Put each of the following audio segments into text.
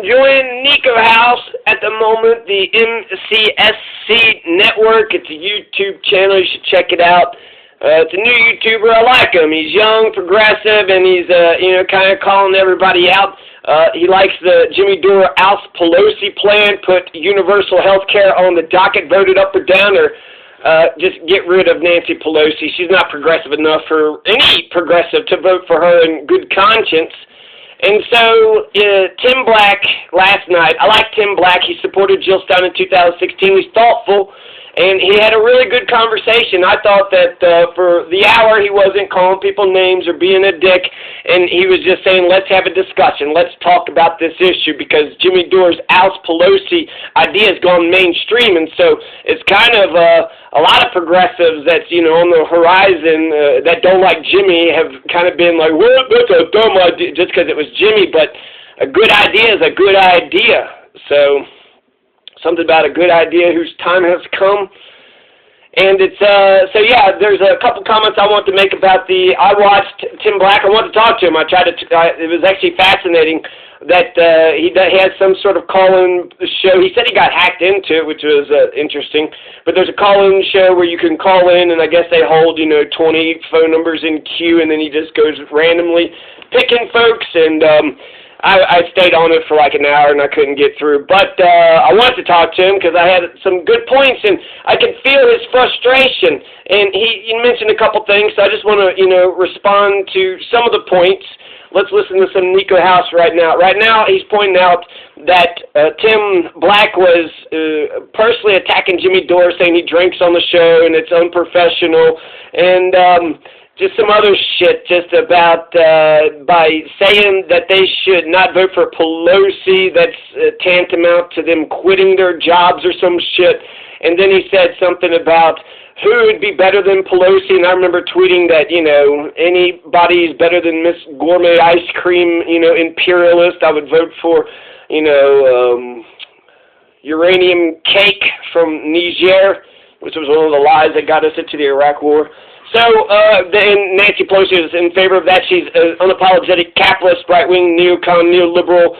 enjoying Niko House at the moment, the MCSC network. It's a YouTube channel. You should check it out. It's a new YouTuber. I like him. He's young, progressive, and he's, kind of calling everybody out. He likes the Jimmy Dore House Pelosi plan, put universal health care on the docket, voted up or down, or just get rid of Nancy Pelosi. She's not progressive enough for any progressive to vote for her in good conscience. And so, Tim Black, last night, I like Tim Black. He supported Jill Stein in 2016. He's thoughtful, and he had a really good conversation. I thought that for the hour he wasn't calling people names or being a dick, and he was just saying, let's have a discussion. Let's talk about this issue, because Jimmy Dore's House Pelosi idea has gone mainstream, and so it's kind of a lot of progressives that's, on the horizon that don't like Jimmy have kind of been like, well, that's a dumb idea, just because it was Jimmy, but a good idea is a good idea. So, something about a good idea whose time has come. And it's, there's a couple comments I want to make about I watched Tim Black. I wanted to talk to him. It was actually fascinating that he had some sort of call-in show. He said he got hacked into it, which was interesting. But there's a call-in show where you can call in, and I guess they hold, 20 phone numbers in queue, and then he just goes randomly picking folks, and I stayed on it for like an hour, and I couldn't get through. But I wanted to talk to him because I had some good points, and I could feel his frustration. And he mentioned a couple things, so I just want to, respond to some of the points. Let's listen to some Niko House right now. Right now, he's pointing out that Tim Black was personally attacking Jimmy Dore, saying he drinks on the show and it's unprofessional, and just some other shit just about by saying that they should not vote for Pelosi, that's tantamount to them quitting their jobs or some shit. And then he said something about who would be better than Pelosi, and I remember tweeting that, anybody's better than Miss Gourmet Ice Cream, imperialist. I would vote for, uranium cake from Niger, which was one of the lies that got us into the Iraq War. So, then Nancy Pelosi is in favor of that. She's an unapologetic capitalist, right-wing, neocon, neoliberal,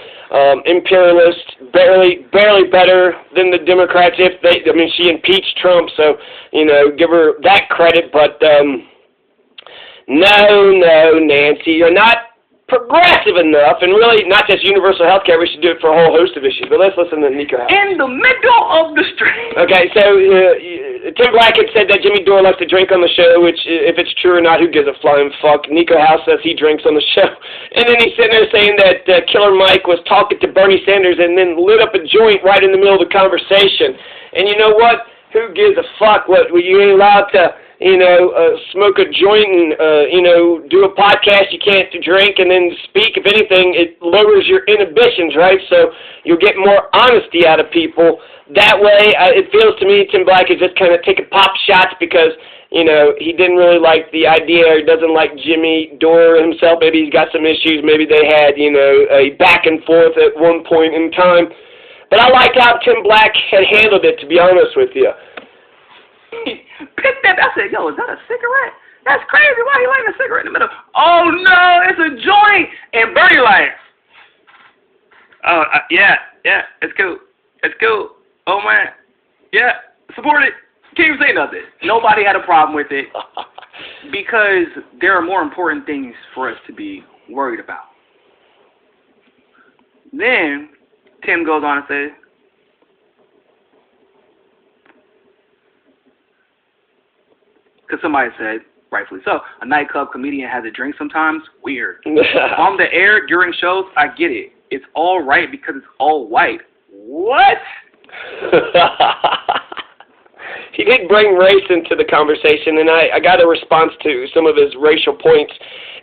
imperialist, barely better than the Democrats. She impeached Trump, so, give her that credit. But, no, Nancy, you're not progressive enough, and really not just universal health care. We should do it for a whole host of issues. But let's listen to Niko House. In the middle of the street. Okay, so Tim Black had said that Jimmy Dore likes to drink on the show, which, if it's true or not, who gives a flying fuck? Niko House says he drinks on the show. And then he's sitting there saying that Killer Mike was talking to Bernie Sanders and then lit up a joint right in the middle of the conversation. And you know what? Who gives a fuck? You ain't allowed to, smoke a joint and, do a podcast. You can't drink and then speak. If anything, it lowers your inhibitions, right? So you'll get more honesty out of people. That way, it feels to me Tim Black is just kind of taking pop shots because, he didn't really like the idea, or he doesn't like Jimmy Dore himself. Maybe he's got some issues. Maybe they had, a back and forth at one point in time. But I liked how Tim Black had handled it, to be honest with you. Picked that. I said, yo, is that a cigarette? That's crazy. Why you lighting a cigarette in the middle? Oh, no, it's a joint. And Bernie like, oh, yeah, it's cool. It's cool. Oh, man. Yeah, support it. Can't even say nothing. Nobody had a problem with it because there are more important things for us to be worried about. Then Tim goes on and says, because somebody said, rightfully so, a nightclub comedian has a drink sometimes? Weird. On the air, during shows, I get it. It's all right because it's all white. What? He did bring race into the conversation, and I got a response to some of his racial points.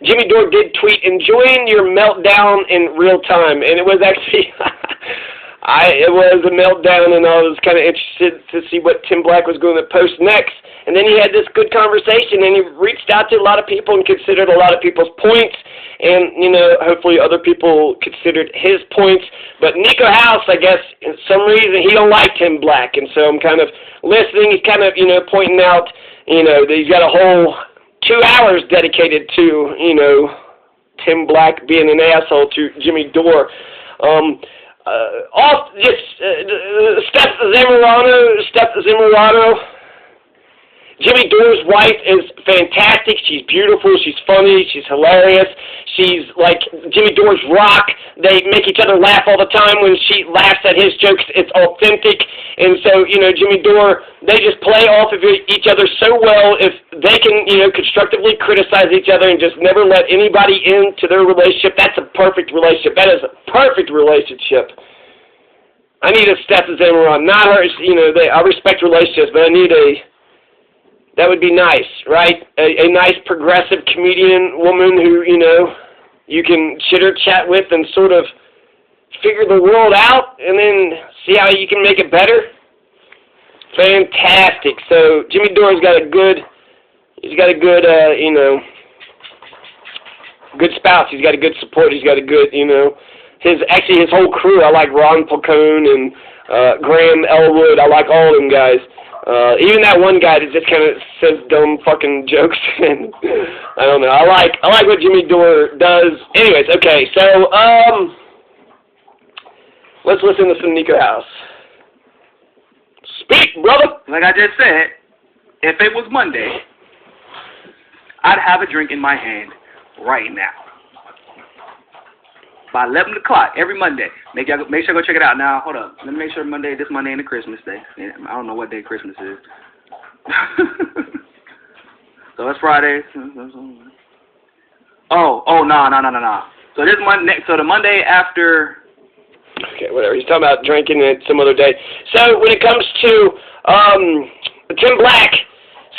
Jimmy Dore did tweet, enjoying your meltdown in real time, and it was actually... it was a meltdown, and I was kind of interested to see what Tim Black was going to post next. And then he had this good conversation, and he reached out to a lot of people and considered a lot of people's points. And, hopefully other people considered his points. But Niko House, I guess, for some reason, he don't like Tim Black. And so I'm kind of listening. He's kind of, pointing out, that he's got a whole 2 hours dedicated to, Tim Black being an asshole to Jimmy Dore. Steph Zimmerano. Jimmy Dore's wife is fantastic. She's beautiful. She's funny. She's hilarious. She's like Jimmy Dore's rock. They make each other laugh all the time. When she laughs at his jokes, it's authentic. And so, Jimmy Dore, they just play off of each other so well. If they can, constructively criticize each other and just never let anybody into their relationship, that's a perfect relationship. That is a perfect relationship. I need a Steph Zimmerman. Not her, I respect relationships, but I need that would be nice, right? A nice progressive comedian woman who, you can chitter-chat with and sort of figure the world out and then see how you can make it better. Fantastic. So Jimmy Dore's got a good, good spouse. He's got a good support. He's got a good, his whole crew. I like Ron Falcone and Graham Elwood. I like all of them guys. Even that one guy that just kind of says dumb fucking jokes, and I don't know. I like what Jimmy Dore does. Anyways, okay, so let's listen to some Niko House. Speak, brother. Like I just said, if it was Monday, I'd have a drink in my hand right now. By 11 o'clock every Monday. Make sure I go check it out. Now, hold up. Let me make sure this Monday ain't a Christmas day. Yeah, I don't know what day Christmas is. So it's Friday. Oh, no. So this Monday. So the Monday after. Okay, whatever. He's talking about drinking it some other day. So when it comes to Tim Black.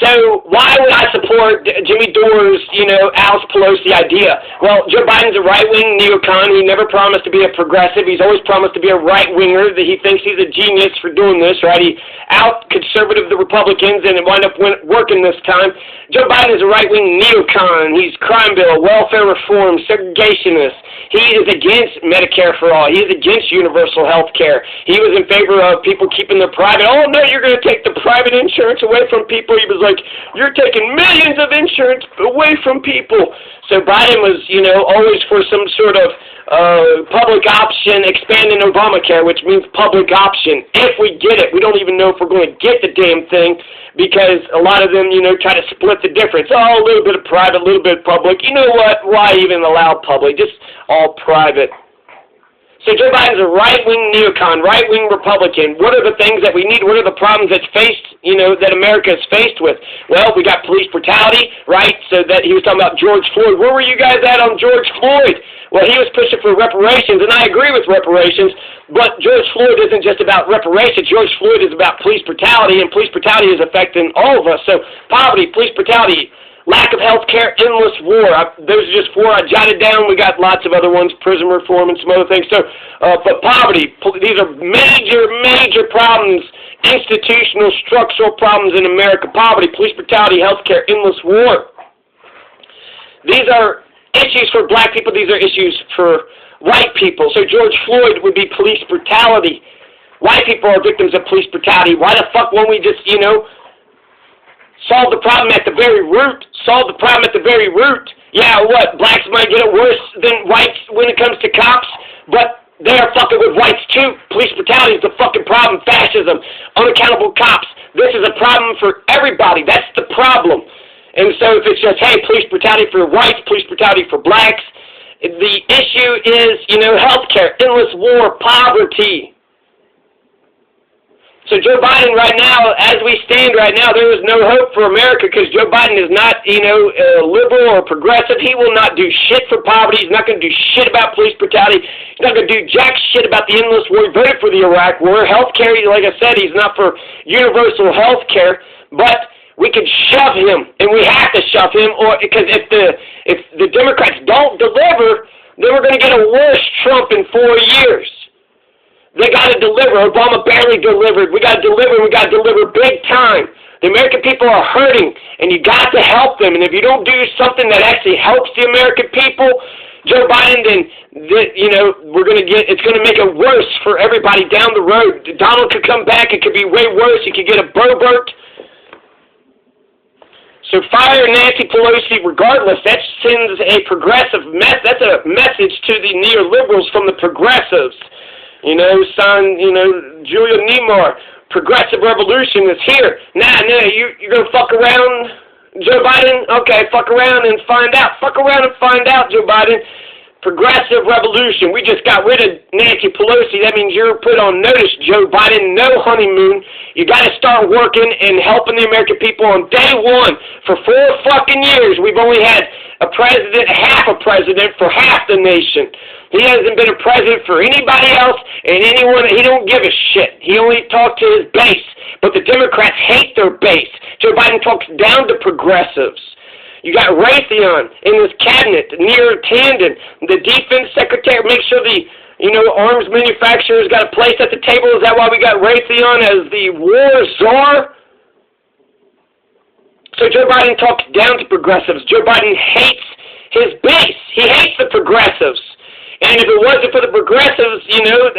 So why would I support Jimmy Dore's, Alice Pelosi idea? Well, Joe Biden's a right-wing neocon. He never promised to be a progressive. He's always promised to be a right-winger, that he thinks he's a genius for doing this, right? He out-conservative the Republicans, and it wound up working this time. Joe Biden is a right-wing neocon. He's crime bill, welfare reform, segregationist. He is against Medicare for all. He is against universal health care. He was in favor of people keeping their private. Oh, no, you're going to take the private insurance away from people. He was like, you're taking millions of insurance away from people. So Biden was, always for some sort of public option, expanding Obamacare, which means public option. If we get it, we don't even know if we're going to get the damn thing, because a lot of them, try to split the difference. Oh, a little bit of private, a little bit of public. You know what? Why even allow public? Just all private. So Joe Biden's a right-wing neocon, right-wing Republican. What are the things that we need? What are the problems that's faced, that America is faced with? Well, we got police brutality, right? So that he was talking about George Floyd. Where were you guys at on George Floyd? Well, he was pushing for reparations, and I agree with reparations, but George Floyd isn't just about reparations. George Floyd is about police brutality, and police brutality is affecting all of us. So poverty, police brutality, lack of health care, endless war. Those are just four I jotted down. We got lots of other ones, prison reform and some other things. So, but poverty, these are major problems, institutional, structural problems in America. Poverty, police brutality, health care, endless war. These are issues for black people. These are issues for white people. So George Floyd would be police brutality. White people are victims of police brutality. Why the fuck won't we just, solve the problem at the very root? Solve the problem at the very root. Yeah, what? Blacks might get it worse than whites when it comes to cops, but they're fucking with whites too. Police brutality is the fucking problem. Fascism, unaccountable cops. This is a problem for everybody. That's the problem. And so if it's just, hey, police brutality for whites, police brutality for blacks, the issue is, healthcare, endless war, poverty. So Joe Biden right now, as we stand right now, there is no hope for America because Joe Biden is not, liberal or progressive. He will not do shit for poverty. He's not going to do shit about police brutality. He's not going to do jack shit about the endless war. He voted for the Iraq war. Health care, like I said, he's not for universal health care. But we can shove him, and we have to shove him, or because if the Democrats don't deliver, then we're going to get a worse Trump in 4 years. They got to deliver. Obama barely delivered. We got to deliver. We got to deliver big time. The American people are hurting, and you got to help them. And if you don't do something that actually helps the American people, Joe Biden, then it's going to make it worse for everybody down the road. Donald could come back. It could be way worse. You could get a Boebert. So fire Nancy Pelosi regardless. That sends a progressive that's a message to the neoliberals from the progressives. Son, Julia Nemo, progressive revolution is here. Nah, you're going to fuck around, Joe Biden? Okay, fuck around and find out. Fuck around and find out, Joe Biden. Progressive revolution. We just got rid of Nancy Pelosi. That means you're put on notice, Joe Biden. No honeymoon. You got to start working and helping the American people on day one. For 4 fucking years, we've only had a president, half a president for half the nation. He hasn't been a president for anybody else and anyone. He don't give a shit. He only talked to his base. But the Democrats hate their base. Joe Biden talks down to progressives. You got Raytheon in his cabinet, near Tandon, the defense secretary. Make sure the, arms manufacturers got a place at the table. Is that why we got Raytheon as the war czar? So Joe Biden talks down to progressives. Joe Biden hates his base. He hates the progressives. And if it wasn't for the progressives,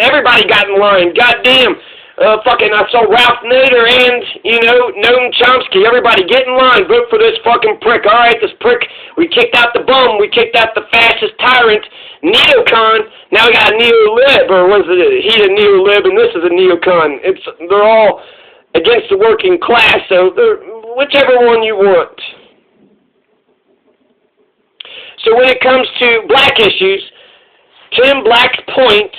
everybody got in line. Goddamn. I saw Ralph Nader and, Noam Chomsky. Everybody get in line. Vote for this fucking prick. All right, this prick. We kicked out the bum. We kicked out the fascist tyrant, neocon. Now we got a neo-lib, or was it he a neo-lib and this is a neocon. They're all against the working class, so whichever one you want. So when it comes to black issues, Tim Black's point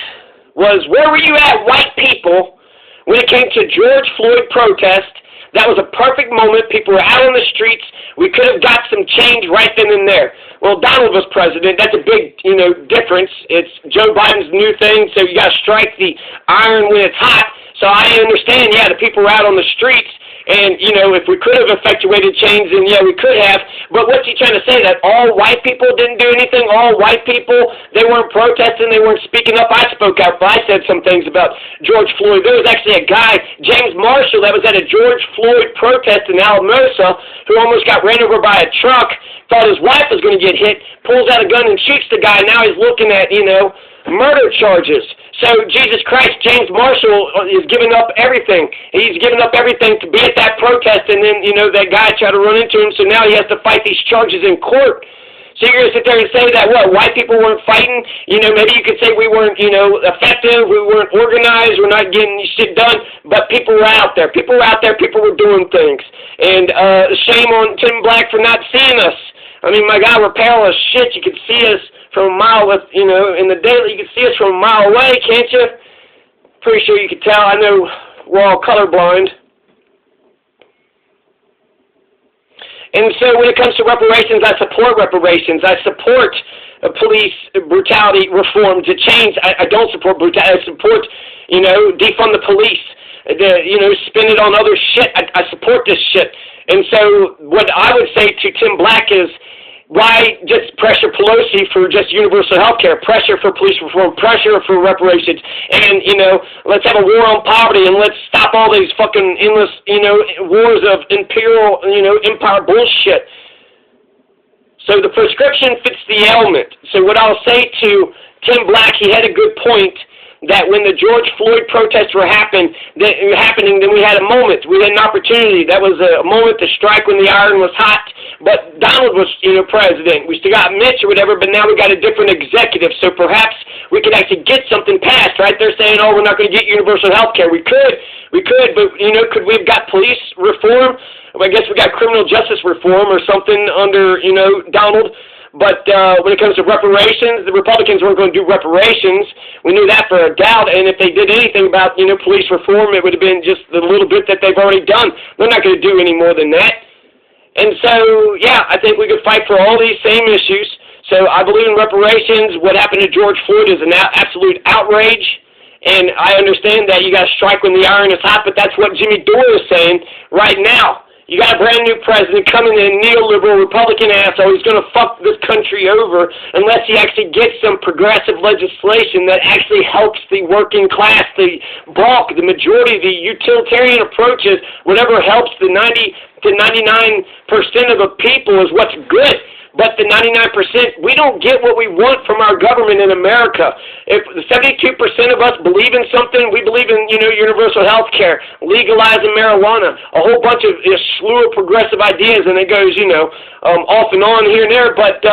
was, where were you at, white people? When it came to George Floyd protest, that was a perfect moment. People were out on the streets. We could have got some change right then and there. Well, Donald was president. That's a big, difference. It's Joe Biden's new thing, so you got to strike the iron when it's hot. So I understand, the people were out on the streets. And, if we could have effectuated change, then we could have. But what's he trying to say? That all white people didn't do anything? All white people, they weren't protesting, they weren't speaking up? I spoke up. I said some things about George Floyd. There was actually a guy, James Marshall, that was at a George Floyd protest in Alamosa who almost got ran over by a truck, thought his wife was going to get hit, pulls out a gun and shoots the guy. Now he's looking at, murder charges. So, Jesus Christ, James Marshall is giving up everything. He's giving up everything to be at that protest, and then, that guy tried to run into him, so now he has to fight these charges in court. So you're going to sit there and say that, white people weren't fighting? Maybe you could say we weren't, effective, we weren't organized, we're not getting shit done, but people were out there. People were out there, people were doing things. And shame on Tim Black for not seeing us. I mean, my God, we're pale as shit. You could see us from a mile in the daily, you can see us from a mile away, can't you? Pretty sure you could tell. I know we're all colorblind. And so when it comes to reparations, I support reparations. I support police brutality reform to change. I don't support brutality. I support, defund the police. Spend it on other shit. I support this shit. And so what I would say to Tim Black is, why just pressure Pelosi for just universal health care, pressure for police reform, pressure for reparations, and, let's have a war on poverty, and let's stop all these fucking endless, wars of imperial, empire bullshit. So the prescription fits the ailment. So what I'll say to Tim Black, he had a good point, that when the George Floyd protests were happening, then we had a moment. We had an opportunity. That was a moment to strike when the iron was hot. But Donald was, president. We still got Mitch or whatever, but now we got a different executive. So perhaps we could actually get something passed, right? They're saying, we're not going to get universal health care. We could, but, could we have got police reform? Well, I guess we got criminal justice reform or something under, Donald. But when it comes to reparations, the Republicans weren't going to do reparations. We knew that for a doubt. And if they did anything about, police reform, it would have been just the little bit that they've already done. They're not going to do any more than that. And so, I think we could fight for all these same issues. So I believe in reparations. What happened to George Floyd is an absolute outrage. And I understand that you got to strike when the iron is hot, but that's what Jimmy Dore is saying right now. You got a brand new president coming in, neoliberal Republican asshole. He's going to fuck this country over unless he actually gets some progressive legislation that actually helps the working class, the bulk, the majority, the utilitarian approaches, whatever helps the 90 to 99% of the people is what's good. But the 99%, we don't get what we want from our government in America. If the 72% of us believe in something, we believe in, universal health care, legalizing marijuana, a whole bunch of a slew of progressive ideas, and it goes, off and on here and there. But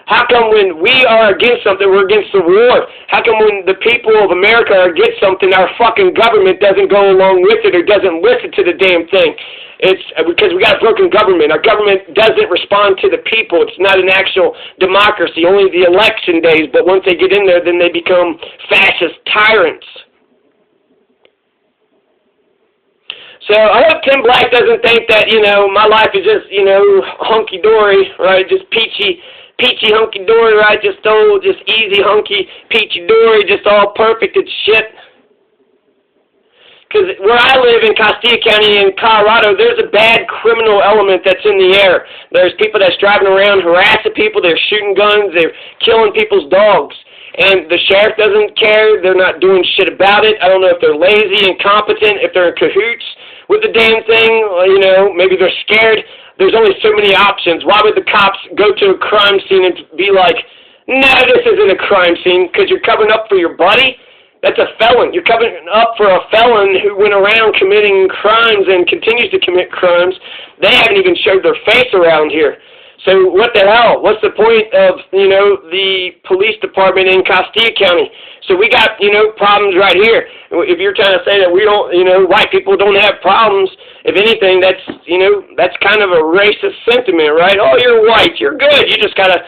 How come when we are against something, we're against the war? How come when the people of America are against something, our fucking government doesn't go along with it or doesn't listen to the damn thing? It's because we got a broken government. Our government doesn't respond to the people. It's not an actual democracy, only the election days. But once they get in there, then they become fascist tyrants. So I hope Tim Black doesn't think that, my life is just, hunky-dory, right, just peachy hunky-dory, right, just easy hunky peachy-dory, just all perfect and shit. Because where I live in Castilla County in Colorado, there's a bad criminal element that's in the air. There's people that's driving around harassing people, they're shooting guns, they're killing people's dogs. And the sheriff doesn't care, they're not doing shit about it. I don't know if they're lazy, incompetent, if they're in cahoots with the damn thing, maybe they're scared. There's only so many options. Why would the cops go to a crime scene and be like, no, this isn't a crime scene, because you're covering up for your buddy? That's a felon. You're covering up for a felon who went around committing crimes and continues to commit crimes. They haven't even showed their face around here. So what the hell? What's the point of, the police department in Castilla County? So we got, problems right here. If you're trying to say that we don't, white people don't have problems, if anything, that's kind of a racist sentiment, right? Oh, you're white. You're good. You just got to,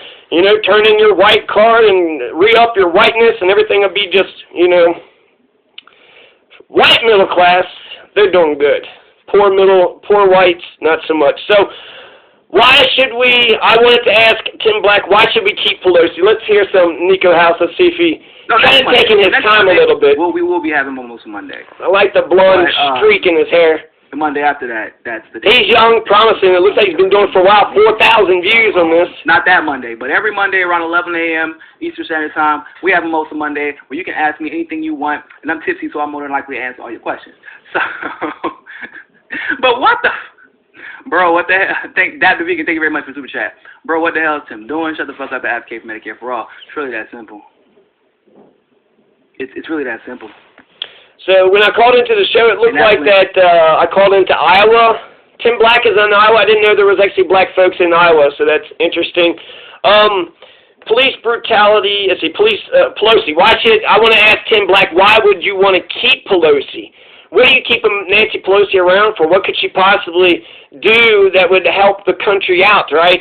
turn in your white card and re-up your whiteness and everything will be just, white middle class, they're doing good. Poor whites, not so much. So, why should we, I wanted to ask Tim Black, why should we keep Pelosi? Let's hear some Niko House. Let's see if he kind of taking his time a little bit. We will be having Mimosa Monday. I like the blonde streak in his hair. The Monday after that, that's the day. He's young, promising. It looks like he's been doing it for a while. 4,000 views on this. Not that Monday, but every Monday around 11 a.m. Eastern Standard Time, we have Mimosa Monday where you can ask me anything you want, and I'm tipsy, so I'm more than likely to answer all your questions. So, but what the... Bro, what the hell? Thank you very much for Super Chat. Bro, what the hell is Tim doing? Shut the fuck up and advocate for Medicare for all. It's really that simple. It's really that simple. So when I called into the show, it looked like that I called into Iowa. Tim Black is in Iowa. I didn't know there was actually black folks in Iowa, so that's interesting. Police brutality. Let's see, Pelosi. I want to ask Tim Black, why would you want to keep Pelosi? What do you keep Nancy Pelosi around for? What could she possibly do that would help the country out, right?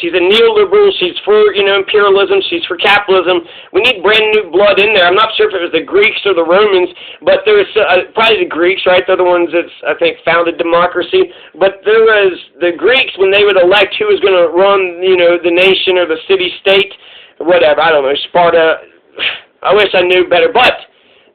She's a neoliberal. She's for, imperialism. She's for capitalism. We need brand new blood in there. I'm not sure if it was the Greeks or the Romans, but there was probably the Greeks, right? They're the ones that, I think, founded democracy. But there was the Greeks, when they would elect who was going to run, the nation or the city-state, whatever. I don't know, Sparta. I wish I knew better. But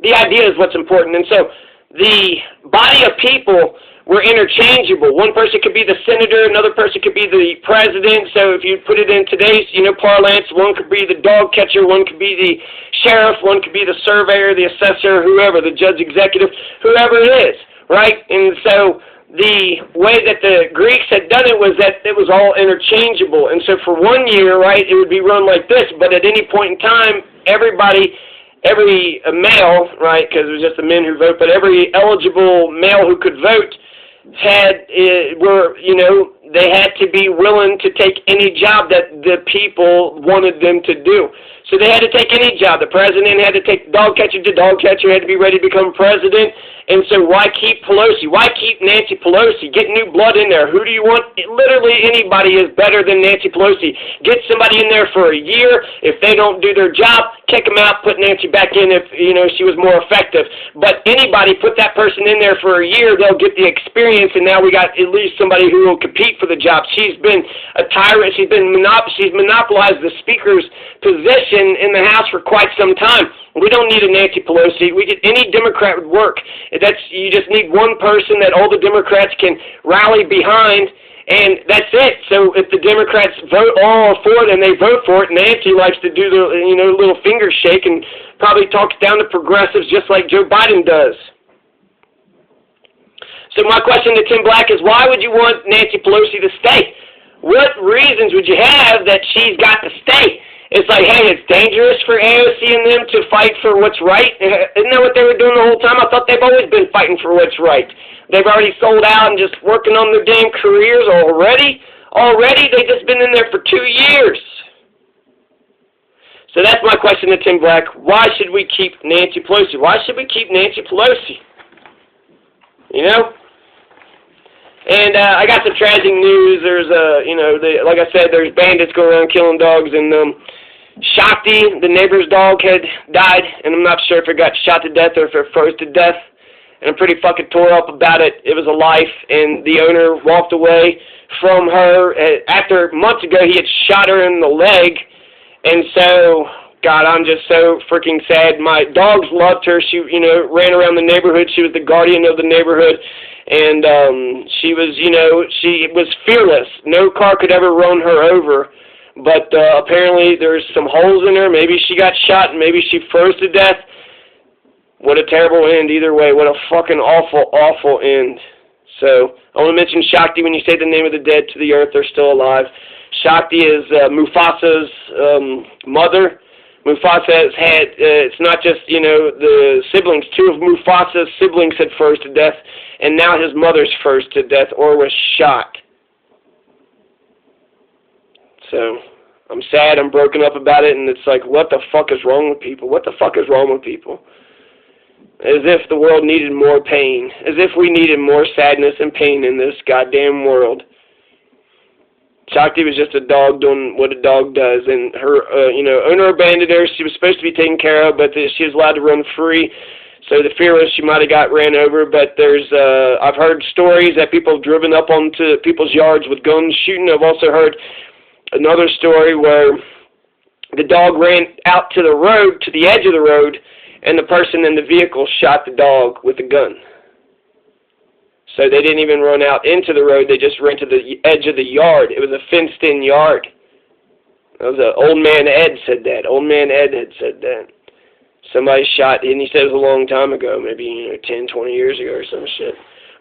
the idea is what's important. And so the body of people were interchangeable. One person could be the senator, another person could be the president. So if you put it in today's, parlance, one could be the dog catcher, one could be the sheriff, one could be the surveyor, the assessor, whoever, the judge executive, whoever it is, right? And so the way that the Greeks had done it was that it was all interchangeable. And so for 1 year, right, it would be run like this, but at any point in time, every male, right, because it was just the men who vote, but every eligible male who could vote they had to be willing to take any job that the people wanted them to do. So they had to take any job. The president had to take the dog catcher. The dog catcher had to be ready to become president. And so why keep Pelosi? Why keep Nancy Pelosi? Get new blood in there. Who do you want? Literally anybody is better than Nancy Pelosi. Get somebody in there for a year. If they don't do their job, kick them out, put Nancy back in if, she was more effective. But anybody, put that person in there for a year, they'll get the experience, and now we got at least somebody who will compete for the job. She's been a tyrant. She's monopolized the speaker's position in the House for quite some time. We don't need a Nancy Pelosi. Any Democrat would work. You just need one person that all the Democrats can rally behind, and that's it. So if the Democrats vote all for it and they vote for it, Nancy likes to do the little finger shake and probably talks down to progressives just like Joe Biden does. So my question to Tim Black is, why would you want Nancy Pelosi to stay? What reasons would you have that she's got to stay? It's like, hey, it's dangerous for AOC and them to fight for what's right. Isn't that what they were doing the whole time? I thought they've always been fighting for what's right. They've already sold out and just working on their damn careers already. They've just been in there for 2 years. So that's my question to Tim Black. Why should we keep Nancy Pelosi? Why should we keep Nancy Pelosi? You know? And I got some tragic news. There's, like I said, there's bandits going around killing dogs. And Shakti, the neighbor's dog, had died. And I'm not sure if it got shot to death or if it froze to death. And I'm pretty fucking tore up about it. It was a life. And the owner walked away from her. After months ago, he had shot her in the leg. And so, God, I'm just so freaking sad. My dogs loved her. She, ran around the neighborhood. She was the guardian of the neighborhood. And she was, she was fearless. No car could ever run her over. But apparently there's some holes in her. Maybe she got shot. Maybe she froze to death. What a terrible end either way. What a fucking awful, awful end. So, I want to mention Shakti. When you say the name of the dead to the earth, they're still alive. Shakti is Mufasa's mother. Mufasa has had, it's not just, the siblings. Two of Mufasa's siblings had froze to death, and now his mother's froze to death or was shot. So, I'm sad, I'm broken up about it, and it's like, what the fuck is wrong with people? What the fuck is wrong with people? As if the world needed more pain. As if we needed more sadness and pain in this goddamn world. Shakti was just a dog doing what a dog does, and her, owner abandoned her. She was supposed to be taken care of, but she was allowed to run free. So the fear was she might have got ran over, but there's, I've heard stories that people have driven up onto people's yards with guns shooting. I've also heard another story where the dog ran out to the road, to the edge of the road, and the person in the vehicle shot the dog with a gun. So they didn't even run out into the road. They just ran to the edge of the yard. It was a fenced-in yard. That was Old Man Ed said that. Old Man Ed had said that. Somebody shot, and he said it was a long time ago, maybe 10, 20 years ago or some shit.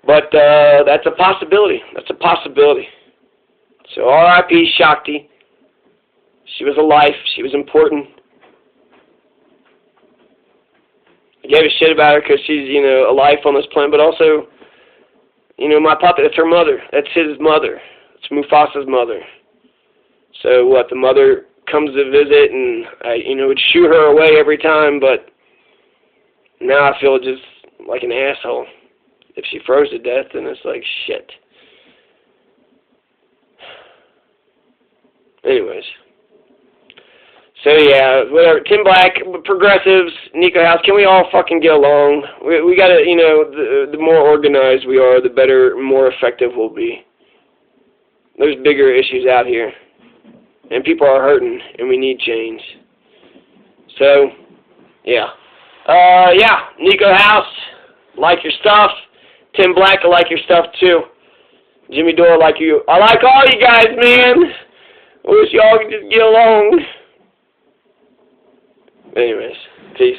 But that's a possibility. That's a possibility. So R.I.P. Shakti. She was a life. She was important. I gave a shit about her because she's, a life on this planet, but also, my puppet, that's her mother. That's his mother. It's Mufasa's mother. So what, the mother comes to visit and I, would shoo her away every time, but now I feel just like an asshole. If she froze to death, then it's like shit. Anyways. So yeah, whatever. Tim Black, progressives, Niko House, can we all fucking get along? We gotta, the more organized we are, the better, more effective we'll be. There's bigger issues out here. And people are hurting, and we need change. So, yeah. Niko House, like your stuff. Tim Black, I like your stuff too. Jimmy Dore, I like you. I like all you guys, man. I wish y'all could just get along. Anyways, peace.